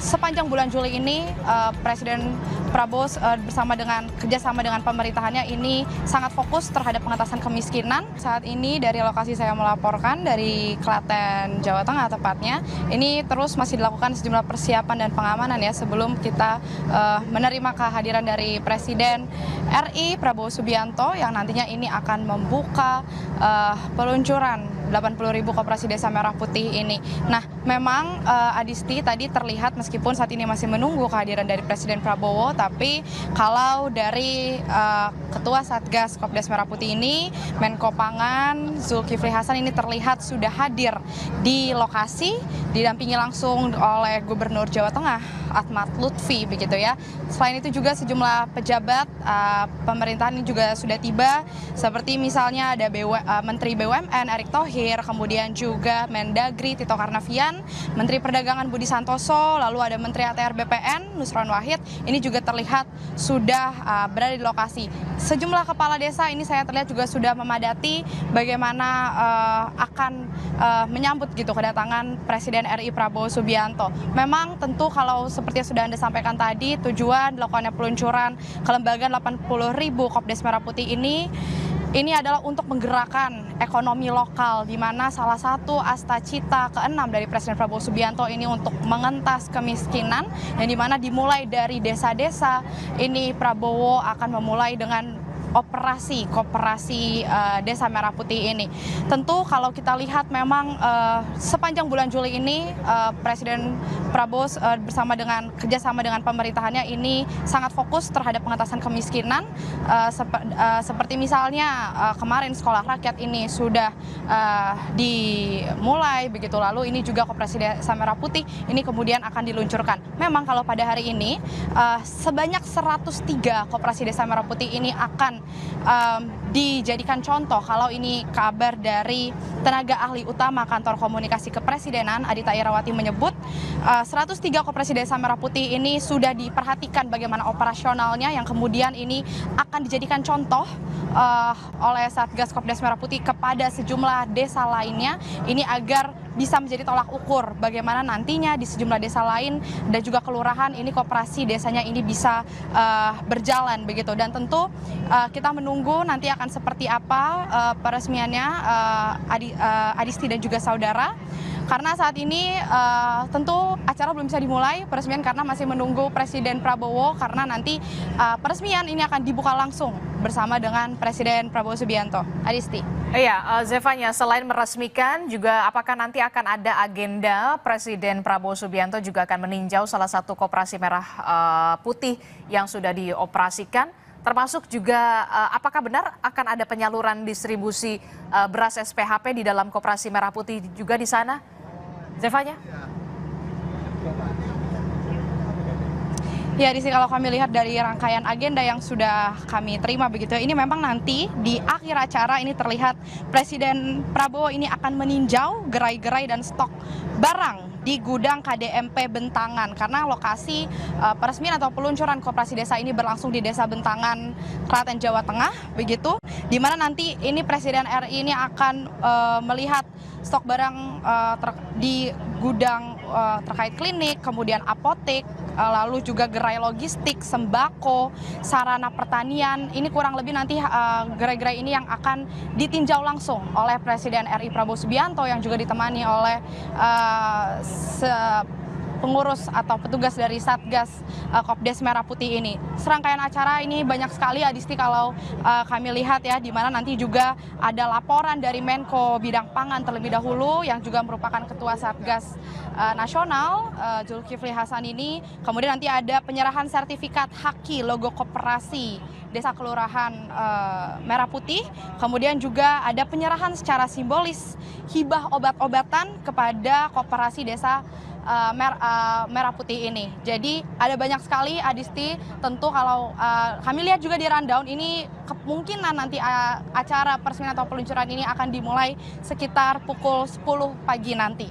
sepanjang bulan Juli ini Presiden Prabowo kerjasama dengan pemerintahannya ini sangat fokus terhadap pengentasan kemiskinan. Saat ini dari lokasi saya melaporkan dari Klaten, Jawa Tengah tepatnya, ini terus masih dilakukan sejumlah persiapan dan pengamanan ya sebelum kita menerima kehadiran dari Presiden RI Prabowo Subianto yang nantinya ini akan membuka peluncuran 80.000 koperasi Desa Merah Putih ini. Nah, memang Adisti tadi terlihat meskipun saat ini masih menunggu kehadiran dari Presiden Prabowo, tapi kalau dari Ketua Satgas Kopdes Merah Putih ini, Menko Pangan Zulkifli Hasan ini terlihat sudah hadir di lokasi, didampingi langsung oleh Gubernur Jawa Tengah Ahmad Lutfi begitu ya. Selain itu juga sejumlah pejabat pemerintahan ini juga sudah tiba, seperti misalnya ada Menteri BUMN Erick Thohir, kemudian juga Mendagri Tito Karnavian, Menteri Perdagangan Budi Santoso, lalu ada Menteri ATR BPN Nusron Wahid, ini juga terlihat sudah berada di lokasi. Sejumlah kepala desa ini saya terlihat juga sudah memadati bagaimana akan menyambut gitu kedatangan Presiden RI Prabowo Subianto. Memang tentu kalau seperti yang sudah Anda sampaikan tadi, tujuan dilakukannya peluncuran kelembagaan 80.000 Kopdes Merah Putih ini adalah untuk menggerakkan ekonomi lokal, di mana salah satu asta cita ke-6 dari Presiden Prabowo Subianto ini untuk mengentas kemiskinan, yang di mana dimulai dari desa-desa. Ini Prabowo akan memulai dengan operasi koperasi Desa Merah Putih ini. Tentu kalau kita lihat memang sepanjang bulan Juli ini Presiden Prabowo kerjasama dengan pemerintahannya ini sangat fokus terhadap pengentasan kemiskinan. Seperti misalnya kemarin sekolah rakyat ini sudah dimulai begitu, lalu ini juga koperasi Desa Merah Putih ini kemudian akan diluncurkan. Memang kalau pada hari ini sebanyak 103 koperasi Desa Merah Putih ini akan dijadikan contoh. Kalau ini kabar dari tenaga ahli utama Kantor Komunikasi Kepresidenan Adita Irawati menyebut 103 koperasi Desa Merah Putih ini sudah diperhatikan bagaimana operasionalnya, yang kemudian ini akan dijadikan contoh oleh Satgas Kopdes Merah Putih kepada sejumlah desa lainnya, ini agar bisa menjadi tolak ukur bagaimana nantinya di sejumlah desa lain dan juga kelurahan ini koperasi desanya ini bisa berjalan begitu. Dan tentu kita menunggu nanti akan seperti apa peresmiannya Adisti dan juga saudara. Karena saat ini tentu acara belum bisa dimulai peresmian karena masih menunggu Presiden Prabowo, karena nanti peresmian ini akan dibuka langsung bersama dengan Presiden Prabowo Subianto. Adisti. Iya, Zevanya, selain meresmikan juga apakah nanti akan ada agenda Presiden Prabowo Subianto juga akan meninjau salah satu koperasi Merah Putih yang sudah dioperasikan? Termasuk juga apakah benar akan ada penyaluran distribusi beras SPHP di dalam koperasi Merah Putih juga di sana? Zevanya? Ya, di sini kalau kami lihat dari rangkaian agenda yang sudah kami terima begitu, ini memang nanti di akhir acara ini terlihat Presiden Prabowo ini akan meninjau gerai-gerai dan stok barang di gudang KDMP Bentangan, karena lokasi peresmian atau peluncuran koperasi desa ini berlangsung di Desa Bentangan, Klaten, Jawa Tengah begitu, di mana nanti ini Presiden RI ini akan melihat stok barang di gudang terkait klinik, kemudian apotek, lalu juga gerai logistik, sembako, sarana pertanian. Ini kurang lebih nanti gerai-gerai ini yang akan ditinjau langsung oleh Presiden RI Prabowo Subianto yang juga ditemani oleh pengurus atau petugas dari Satgas Kopdes Merah Putih ini. Serangkaian acara ini banyak sekali, Adisti, kalau kami lihat ya, di mana nanti juga ada laporan dari Menko Bidang Pangan terlebih dahulu yang juga merupakan Ketua Satgas Nasional Zulkifli Hasan ini. Kemudian nanti ada penyerahan sertifikat haki logo koperasi Desa Kelurahan Merah Putih. Kemudian juga ada penyerahan secara simbolis hibah obat-obatan kepada koperasi Desa Merah Putih ini. Jadi ada banyak sekali, Adisti. Tentu kalau kami lihat juga di rundown ini kemungkinan nanti acara peresmian atau peluncuran ini akan dimulai sekitar pukul 10 pagi nanti.